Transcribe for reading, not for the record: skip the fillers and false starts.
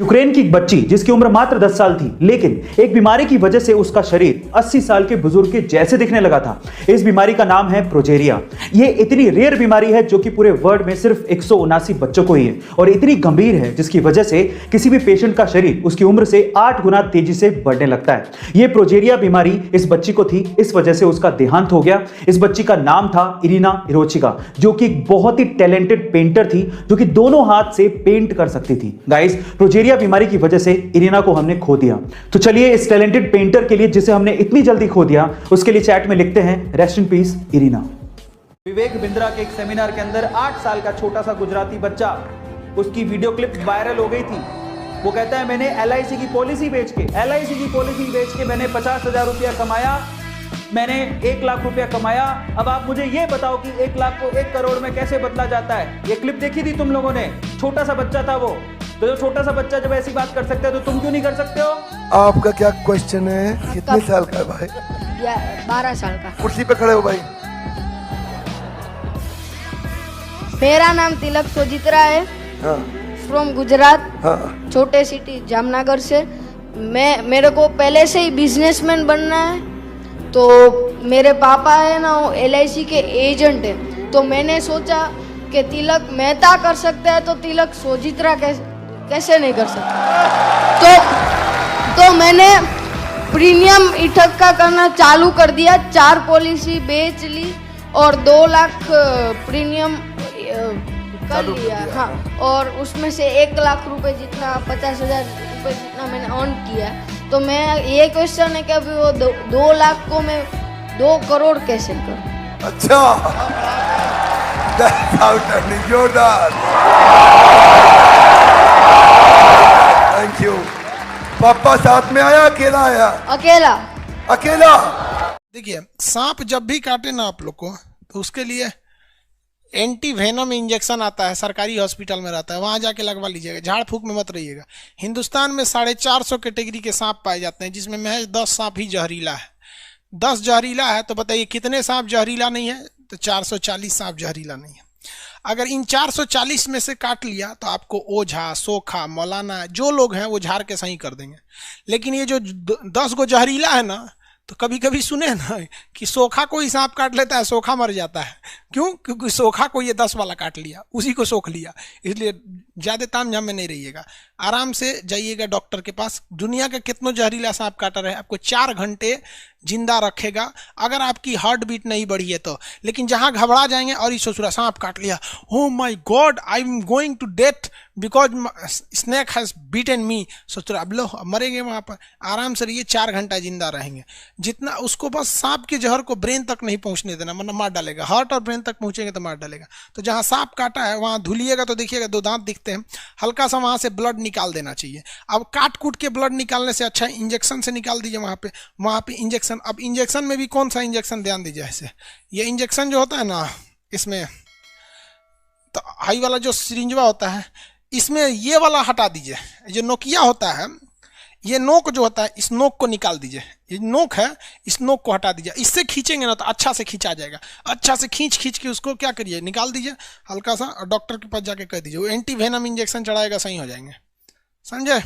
Ukraine की एक बच्ची जिसकी उम्र मात्र 10 साल थी, लेकिन एक बीमारी की वजह से उसका शरीर 80 साल के बुजुर्ग के जैसे दिखने लगा था। इस बीमारी का नाम है प्रोजेरिया। ये इतनी रेयर बीमारी है जो कि पूरे वर्ल्ड में सिर्फ 179 बच्चों को ही है और इतनी गंभीर है जिसकी वजह से किसी भी पेशेंट का शरीर उसकी उम्र से 8 गुना तेजी से बढ़ने लगता है। ये प्रोजेरिया बीमारी इस बच्ची को थी, इस वजह से उसका देहांत हो गया। इस बच्ची का नाम था इरिना हिरोशिका, जो कि एक बहुत ही टैलेंटेड पेंटर थी, जो कि दोनों हाथ से पेंट कर सकती थी। गाइस, प्रोजेरिया बीमारी की वजह से इरिना को हमने खो दिया। तो चलिए इस टैलेंटेड पेंटर के लिए, जिसे हमने इतनी जल्दी खो दिया, उसके लिए चैट में लिखते हैं rest in peace Irina. Vivek Bindra के एक सेमिनार के अंदर 8 साल का छोटा सा गुजराती बच्चा, उसकी वीडियो क्लिप वायरल हो गई थी। वो कहता है मैंने LIC की पॉलिसी बेच के मैंने 50,000 रुपया कमाया, मैंने 1 लाख रुपया कमाया। अब आप मुझे ये बताओ कि 1 लाख को 1 करोड़ में कैसे बदला जाता है। ये क्लिप देखी थी तुम लोगों ने? छोटा सा बच्चा था वो। तो जो छोटा सा बच्चा जब ऐसी बात कर सकता है तो तुम क्यों नहीं कर सकते हो? आपका क्या क्वेश्चन है? कितने साल का है भाई? 12 साल का। कुर्सी पे खड़े हो भाई। मेरा नाम तिलक सोजित्रा है। हाँ। फ्रॉम गुजरात। हाँ। छोटे सिटी जामनगर से। मेरे को पहले से ही बिजनेसमैन बनना है। तो मेरे पापा है ना, वो LIC के एजेंट है। तो मैंने सोचा कि तिलक मेहता कर सकता है तो तिलक सोजित्रा कैसे नहीं कर सकता। तो मैंने प्रीमियम इकट्ठा करना चालू कर दिया। 4 पॉलिसी बेच ली और 2 लाख प्रीमियम कर लिया। हाँ, और उसमें से 1 लाख रुपए जितना, 50,000 रुपये जितना मैंने अर्न किया। तो मैं ये क्वेश्चन है कि अभी वो 2 लाख को मैं 2 करोड़ कैसे करूं? अच्छा, जोरदार, थैंक यू। पापा साथ में आया, अकेला आया? अकेला। देखिए, सांप जब भी काटे ना आप लोग को, तो उसके लिए एंटी वेनम इंजेक्शन आता है, सरकारी हॉस्पिटल में रहता है, वहां जाके लगवा लीजिएगा। झाड़ फूक में मत रहिएगा। हिंदुस्तान में 450 कैटेगरी के सांप पाए जाते हैं, जिसमें महज 10 सांप ही जहरीला है। 10 जहरीला है तो बताइए कितने सांप जहरीला नहीं है? तो 440 सांप जहरीला नहीं है। अगर इन 440 में से काट लिया तो आपको ओझा, सोखा, मौलाना जो लोग हैं वो झाड़ के सही कर देंगे। लेकिन ये जो 10 गो जहरीला है ना, तो कभी कभी सुने ना कि सोखा को ही सांप काट लेता है, सोखा मर जाता है। क्यों? क्योंकि सोखा को ये 10 वाला काट लिया, उसी को सोख लिया। इसलिए ज़्यादा तामझाम में नहीं रहिएगा, आराम से जाइएगा डॉक्टर के पास। दुनिया का कितनों जहरीला सांप काटा रहे, आपको 4 घंटे जिंदा रखेगा अगर आपकी हार्ट बीट नहीं बढ़ी है तो। लेकिन जहां घबरा जाएंगे और इस ससुरा सांप काट लिया, oh my God I am going to death because snake has beaten me, ससुरा अब लो मरेंगे। वहां पर आराम से रहिए, 4 घंटा जिंदा रहेंगे। जितना उसको बस सांप के जहर को ब्रेन तक नहीं पहुंचने देना, वरना मार डालेगा। हार्ट और ब्रेन तक पहुंचेंगे तो मार डालेगा। तो जहां सांप काटा है वहां धुलिएगा तो देखिएगा 2 दांत दिखते हैं, हल्का सा वहां से ब्लड निकाल देना चाहिए। अब काट कूट के ब्लड निकालने से अच्छा इंजेक्शन से निकाल दीजिए वहां पे इंजेक्शन। अब इंजेक्शन में भी कौन सा इंजेक्शन, ध्यान दीजिए। ऐसे ये इंजेक्शन जो होता है ना, इसमें तो हाई वाला जो सिरिंजवा होता है, इसमें ये वाला हटा दीजिए। जो नोकिया होता है, ये नोक जो होता है, इस नोक को निकाल दीजिए। ये नोक है, इस नोक को हटा दीजिए। इससे खींचेंगे ना तो अच्छा से खींचा जाएगा। अच्छा से खींच के उसको क्या करिए, निकाल दीजिए हल्का सा, और डॉक्टर के पास जाके कह दीजिए वो एंटी वेनम इंजेक्शन चढ़ाएगा, सही हो जाएंगे। समझे?